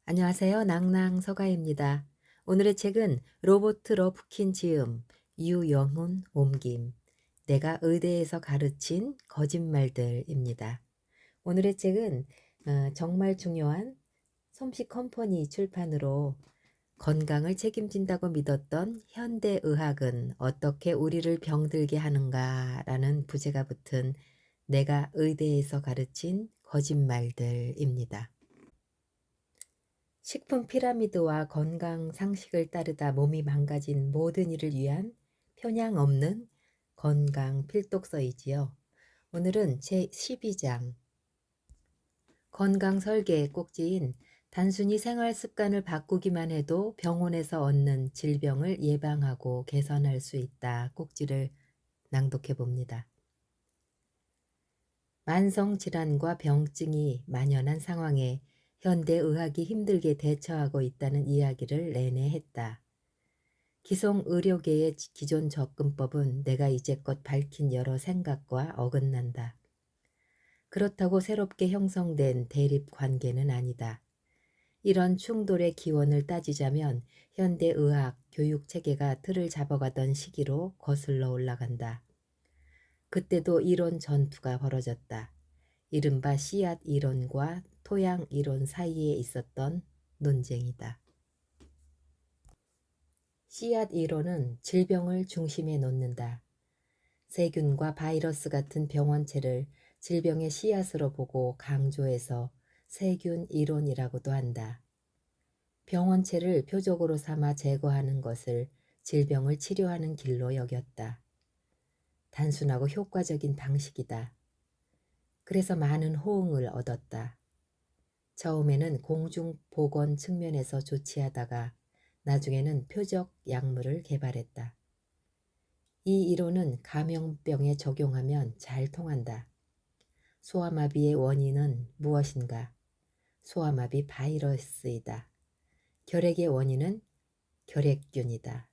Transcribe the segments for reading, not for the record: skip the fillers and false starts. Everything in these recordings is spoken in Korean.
안녕하세요. 낭낭 서가입니다. 오늘의 책은 로보트 러프킨 지음, 유영훈 옮김, 내가 의대에서 가르친 거짓말들입니다. 오늘의 책은 정말 중요한 솜씨 컴퍼니 출판으로 건강을 책임진다고 믿었던 현대의학은 어떻게 우리를 병들게 하는가라는 부제가 붙은 내가 의대에서 가르친 거짓말들입니다. 식품 피라미드와 건강 상식을 따르다 몸이 망가진 모든 이를 위한 편향 없는 건강 필독서이지요. 오늘은 제 12장 건강 설계의 꼭지인 단순히 생활 습관을 바꾸기만 해도 병원에서 얻는 질병을 예방하고 개선할 수 있다 꼭지를 낭독해 봅니다. 만성 질환과 병증이 만연한 상황에 현대의학이 힘들게 대처하고 있다는 이야기를 내내 했다. 기성 의료계의 기존 접근법은 내가 이제껏 밝힌 여러 생각과 어긋난다. 그렇다고 새롭게 형성된 대립 관계는 아니다. 이런 충돌의 기원을 따지자면 현대의학 교육 체계가 틀을 잡아가던 시기로 거슬러 올라간다. 그때도 이론 전투가 벌어졌다. 이른바 씨앗 이론과 토양 이론 사이에 있었던 논쟁이다. 씨앗 이론은 질병을 중심에 놓는다. 세균과 바이러스 같은 병원체를 질병의 씨앗으로 보고 강조해서 세균 이론이라고도 한다. 병원체를 표적으로 삼아 제거하는 것을 질병을 치료하는 길로 여겼다. 단순하고 효과적인 방식이다. 그래서 많은 호응을 얻었다. 처음에는 공중보건 측면에서 조치하다가 나중에는 표적 약물을 개발했다. 이 이론은 감염병에 적용하면 잘 통한다. 소아마비의 원인은 무엇인가? 소아마비 바이러스이다. 결핵의 원인은 결핵균이다.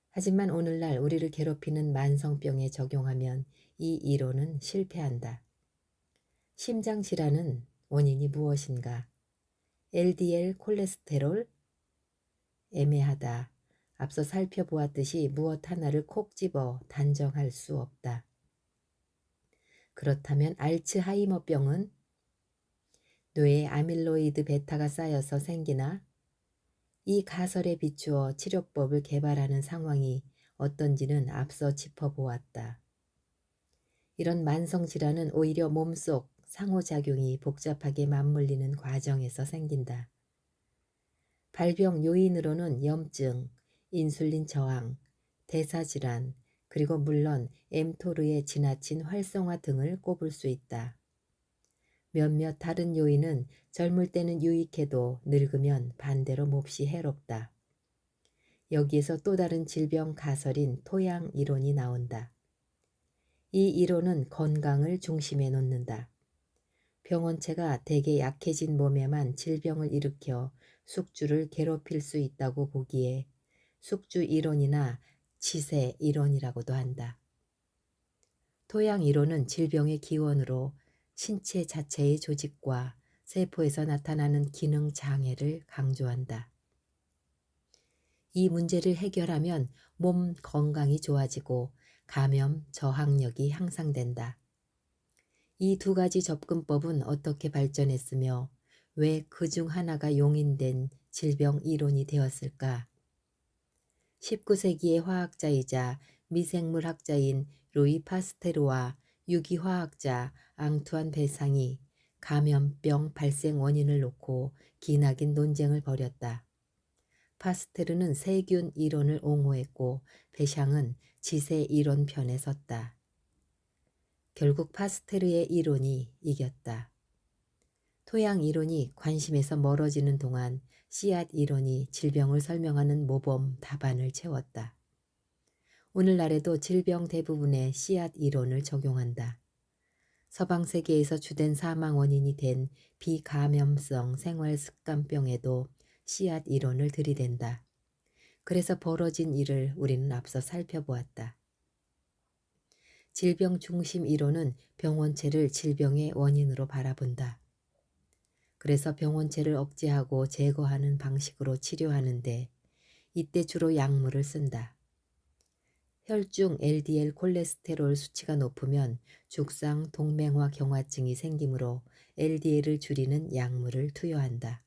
하지만 오늘날 우리를 괴롭히는 만성병에 적용하면 이 이론은 실패한다. 심장질환은 원인이 무엇인가? LDL 콜레스테롤? 애매하다. 앞서 살펴보았듯이 무엇 하나를 콕 집어 단정할 수 없다. 그렇다면 알츠하이머병은 뇌에 아밀로이드 베타가 쌓여서 생기나? 이 가설에 비추어 치료법을 개발하는 상황이 어떤지는 앞서 짚어보았다. 이런 만성질환은 오히려 몸속 상호작용이 복잡하게 맞물리는 과정에서 생긴다. 발병 요인으로는 염증, 인슐린 저항, 대사질환, 그리고 물론 엠토르의 지나친 활성화 등을 꼽을 수 있다. 몇몇 다른 요인은 젊을 때는 유익해도 늙으면 반대로 몹시 해롭다. 여기에서 또 다른 질병 가설인 토양 이론이 나온다. 이 이론은 건강을 중심에 놓는다. 병원체가 대개 약해진 몸에만 질병을 일으켜 숙주를 괴롭힐 수 있다고 보기에 숙주 이론이나 치세 이론이라고도 한다. 토양 이론은 질병의 기원으로 신체 자체의 조직과 세포에서 나타나는 기능 장애를 강조한다. 이 문제를 해결하면 몸 건강이 좋아지고 감염 저항력이 향상된다. 이 두 가지 접근법은 어떻게 발전했으며 왜 그 중 하나가 용인된 질병 이론이 되었을까? 19세기의 화학자이자 미생물학자인 루이 파스테르와 유기화학자 앙투안 베상이 감염병 발생 원인을 놓고 기나긴 논쟁을 벌였다. 파스테르는 세균 이론을 옹호했고 베샹은 지세 이론 편에 섰다. 결국 파스테르의 이론이 이겼다. 토양 이론이 관심에서 멀어지는 동안 씨앗 이론이 질병을 설명하는 모범 답안을 채웠다. 오늘날에도 질병 대부분에 씨앗 이론을 적용한다. 서방 세계에서 주된 사망 원인이 된 비감염성 생활습관병에도 씨앗 이론을 들이댄다. 그래서 벌어진 일을 우리는 앞서 살펴보았다. 질병 중심 이론은 병원체를 질병의 원인으로 바라본다. 그래서 병원체를 억제하고 제거하는 방식으로 치료하는데 이때 주로 약물을 쓴다. 혈중 LDL 콜레스테롤 수치가 높으면 죽상 동맹화 경화증이 생기므로 LDL을 줄이는 약물을 투여한다.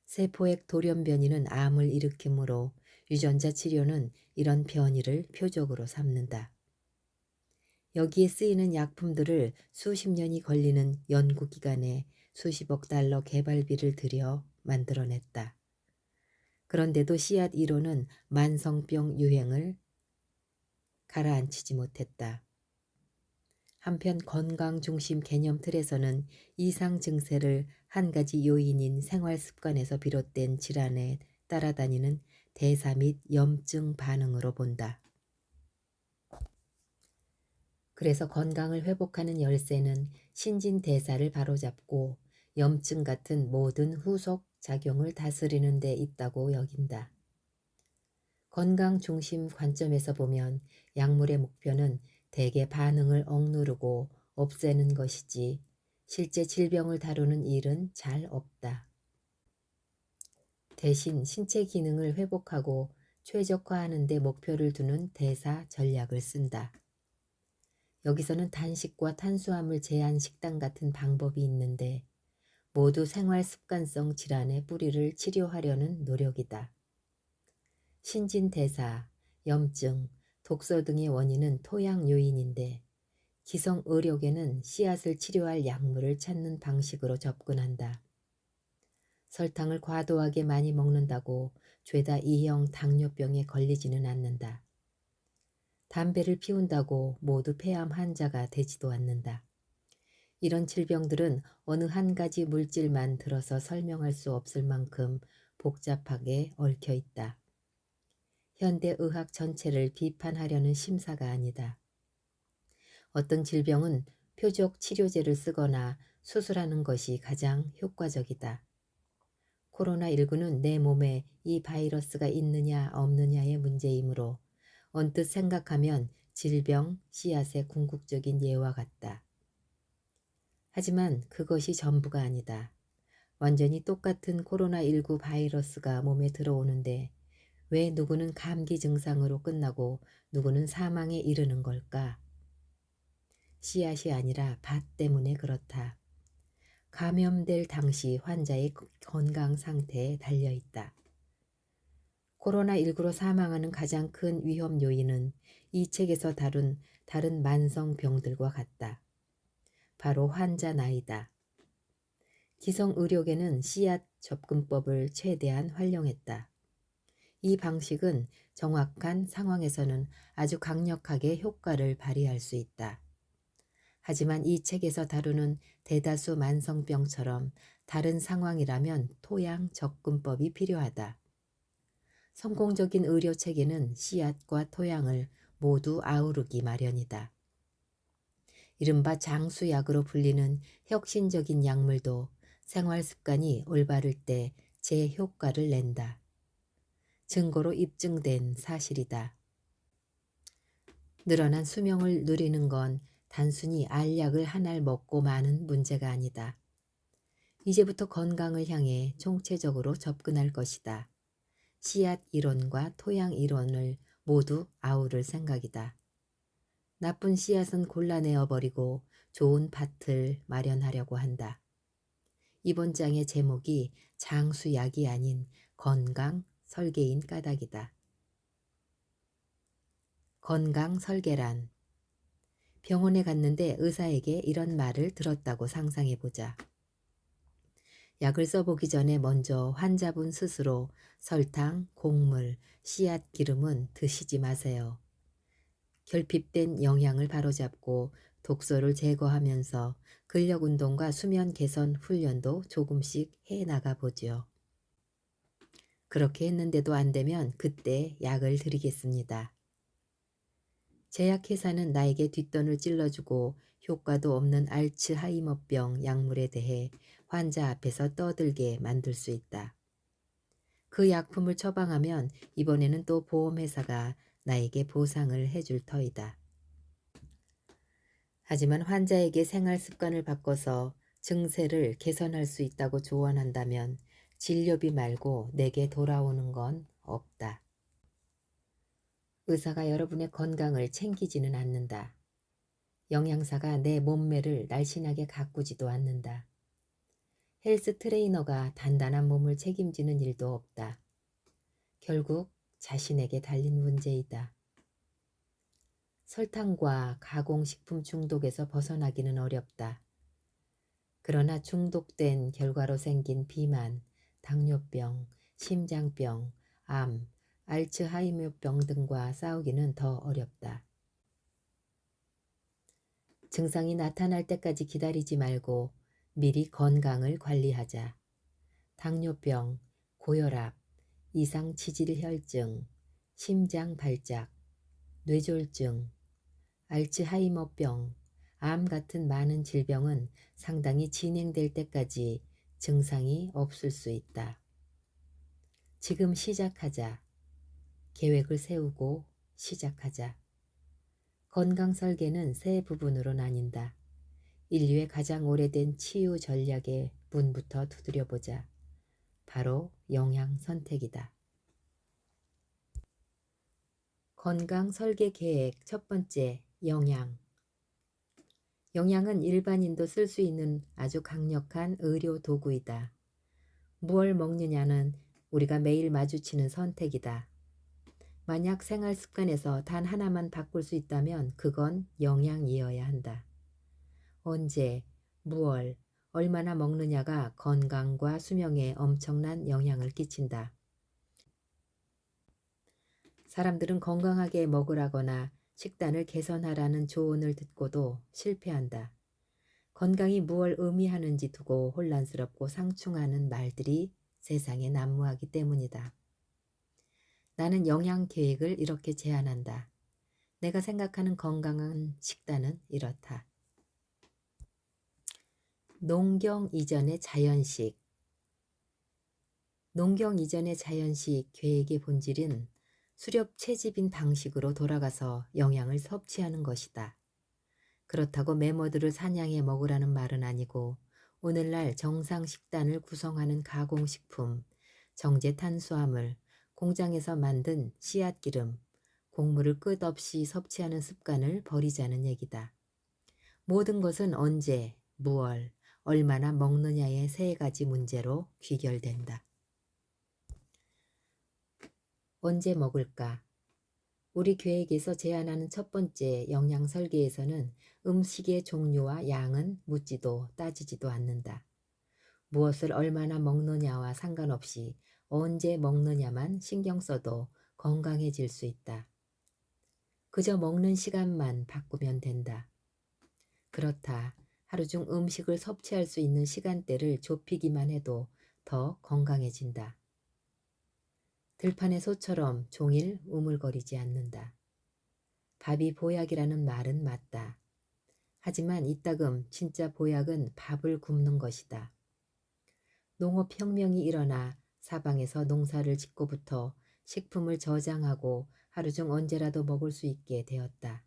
세포액 돌연변이는 암을 일으키므로 유전자 치료는 이런 변이를 표적으로 삼는다. 여기에 쓰이는 약품들을 수십 년이 걸리는 연구기관에 수십억 달러 개발비를 들여 만들어냈다. 그런데도 씨앗 1호는 만성병 유행을 가라앉히지 못했다. 한편 건강 중심 개념 틀에서는 이상 증세를 한 가지 요인인 생활 습관에서 비롯된 질환에 따라다니는 대사 및 염증 반응으로 본다. 그래서 건강을 회복하는 열쇠는 신진대사를 바로잡고 염증 같은 모든 후속 작용을 다스리는 데 있다고 여긴다. 건강 중심 관점에서 보면 약물의 목표는 대개 반응을 억누르고 없애는 것이지 실제 질병을 다루는 일은 잘 없다. 대신 신체 기능을 회복하고 최적화하는 데 목표를 두는 대사 전략을 쓴다. 여기서는 단식과 탄수화물 제한 식단 같은 방법이 있는데 모두 생활 습관성 질환의 뿌리를 치료하려는 노력이다. 신진대사, 염증, 독소 등의 원인은 토양 요인인데 기성 의료계는 씨앗을 치료할 약물을 찾는 방식으로 접근한다. 설탕을 과도하게 많이 먹는다고 죄다 2형 당뇨병에 걸리지는 않는다. 담배를 피운다고 모두 폐암 환자가 되지도 않는다. 이런 질병들은 어느 한 가지 물질만 들어서 설명할 수 없을 만큼 복잡하게 얽혀 있다. 현대의학 전체를 비판하려는 심사가 아니다. 어떤 질병은 표적 치료제를 쓰거나 수술하는 것이 가장 효과적이다. 코로나19는 내 몸에 이 바이러스가 있느냐 없느냐의 문제이므로 언뜻 생각하면 질병 씨앗의 궁극적인 예와 같다. 하지만 그것이 전부가 아니다. 완전히 똑같은 코로나19 바이러스가 몸에 들어오는데 왜 누구는 감기 증상으로 끝나고 누구는 사망에 이르는 걸까? 씨앗이 아니라 밭 때문에 그렇다. 감염될 당시 환자의 건강 상태에 달려있다. 코로나19로 사망하는 가장 큰 위험 요인은 이 책에서 다룬 다른 만성병들과 같다. 바로 환자 나이다. 기성 의료계는 씨앗 접근법을 최대한 활용했다. 이 방식은 정확한 상황에서는 아주 강력하게 효과를 발휘할 수 있다. 하지만 이 책에서 다루는 대다수 만성병처럼 다른 상황이라면 토양 접근법이 필요하다. 성공적인 의료 체계는 씨앗과 토양을 모두 아우르기 마련이다. 이른바 장수약으로 불리는 혁신적인 약물도 생활 습관이 올바를 때 제 효과를 낸다. 증거로 입증된 사실이다. 늘어난 수명을 누리는 건 단순히 알약을 한 알 먹고 마는 문제가 아니다. 이제부터 건강을 향해 총체적으로 접근할 것이다. 씨앗 이론과 토양 이론을 모두 아우를 생각이다. 나쁜 씨앗은 골라내어 좋은 밭을 마련하려고 한다. 이번 장의 제목이 장수약이 아닌 건강 설계인 까닭이다. 건강 설계란. 병원에 갔는데 의사에게 이런 말을 들었다고 상상해보자. 약을 써보기 전에 먼저 환자분 스스로 설탕, 곡물, 씨앗 기름은 드시지 마세요. 결핍된 영양을 바로잡고 독소를 제거하면서 근력 운동과 수면 개선 훈련도 조금씩 해나가 보지요. 그렇게 했는데도 안 되면 그때 약을 드리겠습니다. 제약회사는 나에게 뒷돈을 찔러주고 효과도 없는 알츠하이머병 약물에 대해 환자 앞에서 떠들게 만들 수 있다. 그 약품을 처방하면 이번에는 또 보험회사가 나에게 보상을 해줄 터이다. 하지만 환자에게 생활 습관을 바꿔서 증세를 개선할 수 있다고 조언한다면 진료비 말고 내게 돌아오는 건 없다. 의사가 여러분의 건강을 챙기지는 않는다. 영양사가 내 몸매를 날씬하게 가꾸지도 않는다. 헬스 트레이너가 단단한 몸을 책임지는 일도 없다. 결국 자신에게 달린 문제이다. 설탕과 가공식품 중독에서 벗어나기는 어렵다. 그러나 중독된 결과로 생긴 비만, 당뇨병, 심장병, 암, 알츠하이머병 등과 싸우기는 더 어렵다. 증상이 나타날 때까지 기다리지 말고 미리 건강을 관리하자. 당뇨병, 고혈압, 이상치질혈증, 심장발작, 뇌졸중, 알츠하이머병, 암 같은 많은 질병은 상당히 진행될 때까지 증상이 없을 수 있다. 지금 시작하자. 계획을 세우고 시작하자. 건강 설계는 세 부분으로 나뉜다. 인류의 가장 오래된 치유 전략의 문부터 두드려보자. 바로 영양 선택이다. 건강 설계 계획 첫 번째, 영양. 영양은 일반인도 쓸 수 있는 아주 강력한 의료 도구이다. 무엇을 먹느냐는 우리가 매일 마주치는 선택이다. 만약 생활 습관에서 단 하나만 바꿀 수 있다면 그건 영양이어야 한다. 언제, 무얼, 얼마나 먹느냐가 건강과 수명에 엄청난 영향을 끼친다. 사람들은 건강하게 먹으라거나 식단을 개선하라는 조언을 듣고도 실패한다. 건강이 무엇을 의미하는지 두고 혼란스럽고 상충하는 말들이 세상에 난무하기 때문이다. 나는 영양 계획을 이렇게 제안한다. 내가 생각하는 건강한 식단은 이렇다. 농경 이전의 자연식. 농경 이전의 자연식 계획의 본질은 수렵 채집인 방식으로 돌아가서 영양을 섭취하는 것이다. 그렇다고 메모들을 사냥해 먹으라는 말은 아니고 오늘날 정상 식단을 구성하는 가공식품, 정제 탄수화물, 공장에서 만든 씨앗기름, 곡물을 끝없이 섭취하는 습관을 버리자는 얘기다. 모든 것은 언제, 무얼, 얼마나 먹느냐의 세 가지 문제로 귀결된다. 언제 먹을까? 우리 계획에서 제안하는 첫 번째 영양 설계에서는 음식의 종류와 양은 묻지도 따지지도 않는다. 무엇을 얼마나 먹느냐와 상관없이 언제 먹느냐만 신경 써도 건강해질 수 있다. 그저 먹는 시간만 바꾸면 된다. 그렇다. 하루 중 음식을 섭취할 수 있는 시간대를 좁히기만 해도 더 건강해진다. 들판의 소처럼 종일 우물거리지 않는다. 밥이 보약이라는 말은 맞다. 하지만 이따금 진짜 보약은 밥을 굶는 것이다. 농업혁명이 일어나 사방에서 농사를 짓고부터 식품을 저장하고 하루 중 언제라도 먹을 수 있게 되었다.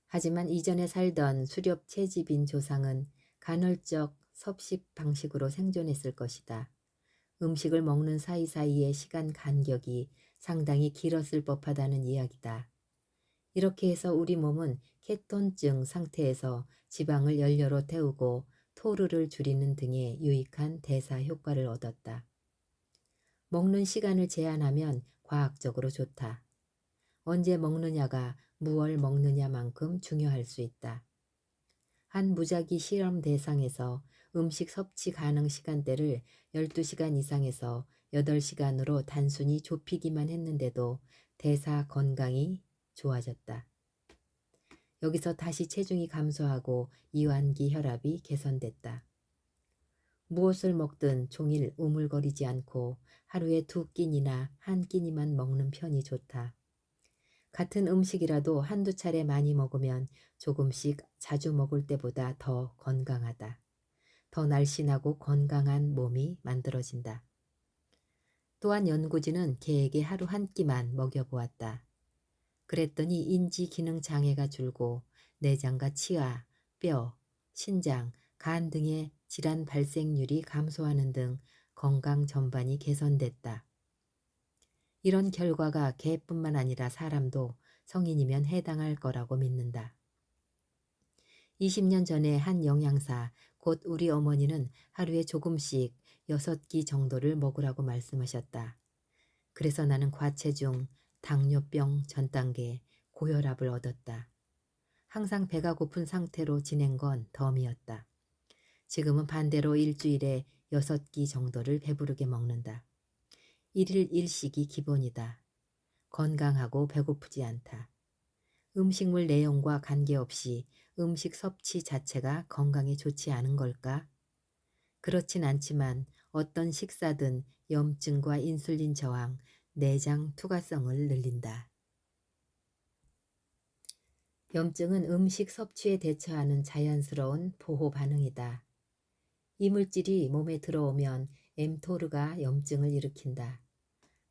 하지만 이전에 살던 수렵 채집인 조상은 간헐적 섭식 방식으로 생존했을 것이다. 음식을 먹는 사이사이의 시간 간격이 상당히 길었을 법하다는 이야기다. 이렇게 해서 우리 몸은 케톤증 상태에서 지방을 연료로 태우고 토르를 줄이는 등의 유익한 대사 효과를 얻었다. 먹는 시간을 제한하면 과학적으로 좋다. 언제 먹느냐가 무얼 먹느냐만큼 중요할 수 있다. 한 무작위 실험 대상에서 음식 섭취 가능 시간대를 12시간 이상에서 8시간으로 단순히 좁히기만 했는데도 대사 건강이 좋아졌다. 여기서 다시 체중이 감소하고 이완기 혈압이 개선됐다. 무엇을 먹든 종일 우물거리지 않고 하루에 2끼니나 1끼니만 먹는 편이 좋다. 같은 음식이라도 한두 차례 많이 먹으면 조금씩 자주 먹을 때보다 더 건강하다. 더 날씬하고 건강한 몸이 만들어진다. 또한 연구진은 개에게 하루 한 끼만 먹여보았다. 그랬더니 인지 기능 장애가 줄고 내장과 치아, 뼈, 신장, 간 등의 질환 발생률이 감소하는 등 건강 전반이 개선됐다. 이런 결과가 개뿐만 아니라 사람도 성인이면 해당할 거라고 믿는다. 20년 전에 한 영양사, 곧 우리 어머니는 하루에 조금씩 6끼 정도를 먹으라고 말씀하셨다. 그래서 나는 과체중, 당뇨병 전 단계, 고혈압을 얻었다. 항상 배가 고픈 상태로 지낸 건 덤이었다. 지금은 반대로 일주일에 6끼 정도를 배부르게 먹는다. 1일 1식이 기본이다. 건강하고 배고프지 않다. 음식물 내용과 관계없이 음식 섭취 자체가 건강에 좋지 않은 걸까? 그렇진 않지만 어떤 식사든 염증과 인슐린 저항, 내장 투과성을 늘린다. 염증은 음식 섭취에 대처하는 자연스러운 보호 반응이다. 이물질이 몸에 들어오면 엠토르가 염증을 일으킨다.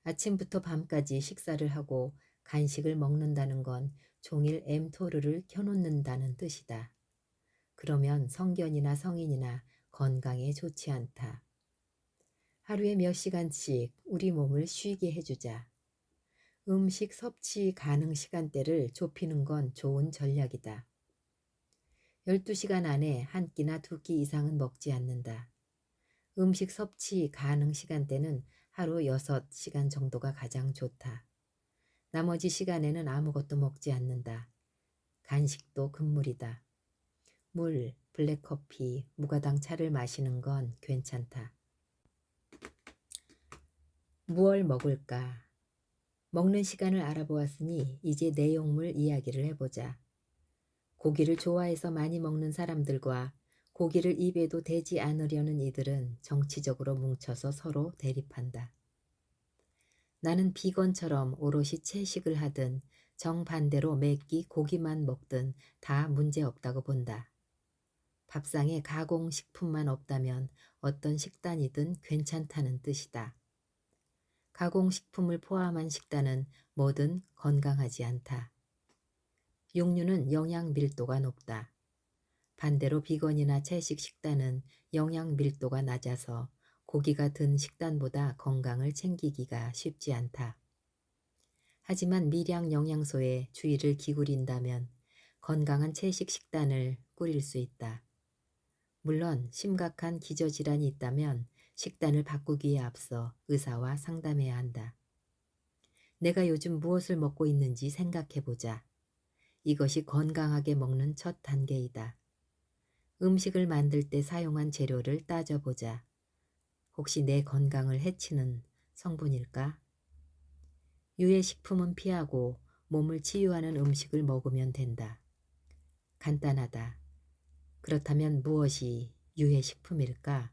아침부터 밤까지 식사를 하고 간식을 먹는다는 건 종일 엠토르를 켜놓는다는 뜻이다. 그러면 성견이나 성인이나 건강에 좋지 않다. 하루에 몇 시간씩 우리 몸을 쉬게 해주자. 음식 섭취 가능 시간대를 좁히는 건 좋은 전략이다. 12시간 안에 한 끼나 2끼 이상은 먹지 않는다. 음식 섭취 가능 시간대는 하루 6시간 정도가 가장 좋다. 나머지 시간에는 아무것도 먹지 않는다. 간식도 금물이다. 물, 블랙커피, 무가당 차를 마시는 건 괜찮다. 무얼 먹을까? 먹는 시간을 알아보았으니 이제 내용물 이야기를 해보자. 고기를 좋아해서 많이 먹는 사람들과 고기를 입에도 대지 않으려는 이들은 정치적으로 뭉쳐서 서로 대립한다. 나는 비건처럼 오롯이 채식을 하든 정반대로 매끼 고기만 먹든 다 문제없다고 본다. 밥상에 가공식품만 없다면 어떤 식단이든 괜찮다는 뜻이다. 가공식품을 포함한 식단은 뭐든 건강하지 않다. 육류는 영양 밀도가 높다. 반대로 비건이나 채식 식단은 영양 밀도가 낮아서 고기가 든 식단보다 건강을 챙기기가 쉽지 않다. 하지만 미량 영양소에 주의를 기울인다면 건강한 채식 식단을 꾸릴 수 있다. 물론 심각한 기저질환이 있다면 식단을 바꾸기에 앞서 의사와 상담해야 한다. 내가 요즘 무엇을 먹고 있는지 생각해보자. 이것이 건강하게 먹는 첫 단계이다. 음식을 만들 때 사용한 재료를 따져보자. 혹시 내 건강을 해치는 성분일까? 유해식품은 피하고 몸을 치유하는 음식을 먹으면 된다. 간단하다. 그렇다면 무엇이 유해식품일까?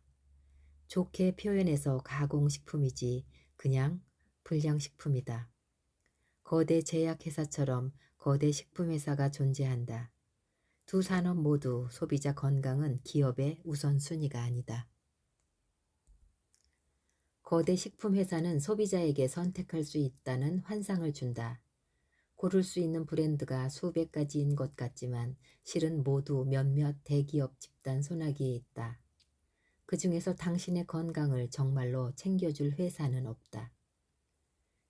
좋게 표현해서 가공식품이지 그냥 불량식품이다. 거대 제약회사처럼 거대 식품회사가 존재한다. 두 산업 모두 소비자 건강은 기업의 우선순위가 아니다. 거대 식품회사는 소비자에게 선택할 수 있다는 환상을 준다. 고를 수 있는 브랜드가 수백 가지인 것 같지만 실은 모두 몇몇 대기업 집단 손아귀에 있다. 그 중에서 당신의 건강을 정말로 챙겨줄 회사는 없다.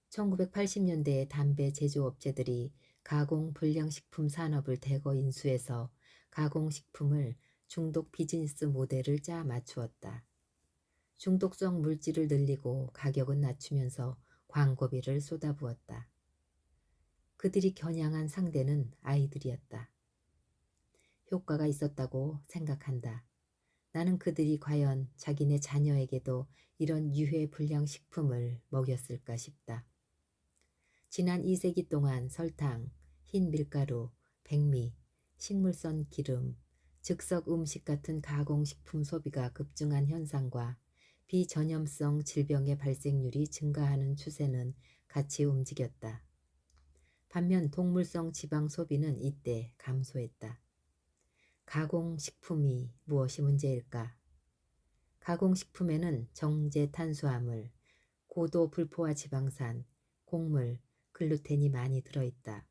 1980년대에 담배 제조업체들이 가공 불량식품 산업을 대거 인수해서 가공식품을 중독 비즈니스 모델을 짜 맞추었다. 중독성 물질을 늘리고 가격은 낮추면서 광고비를 쏟아부었다. 그들이 겨냥한 상대는 아이들이었다. 효과가 있었다고 생각한다. 나는 그들이 과연 자기네 자녀에게도 이런 유해 불량식품을 먹였을까 싶다. 지난 2세기 동안 설탕, 흰 밀가루, 백미, 식물성 기름, 즉석 음식 같은 가공식품 소비가 급증한 현상과 비전염성 질병의 발생률이 증가하는 추세는 같이 움직였다. 반면 동물성 지방 소비는 이때 감소했다. 가공식품이 무엇이 문제일까? 가공식품에는 정제 탄수화물, 고도 불포화 지방산, 곡물, 글루텐이 많이 들어있다.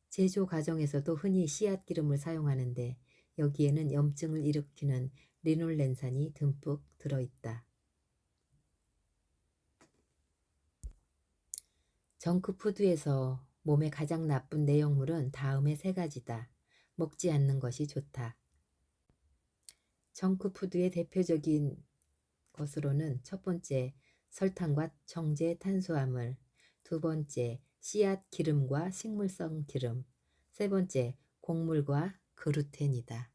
제조 과정에서도 흔히 씨앗 기름을 사용하는데 여기에는 염증을 일으키는 리놀렌산이 듬뿍 들어있다. 정크푸드에서 몸에 가장 나쁜 내용물은 다음의 세 가지다. 먹지 않는 것이 좋다. 정크푸드의 대표적인 것으로는 첫 번째, 설탕과 정제 탄수화물, 두 번째, 씨앗 기름과 식물성 기름, 세 번째, 곡물과 그루텐이다.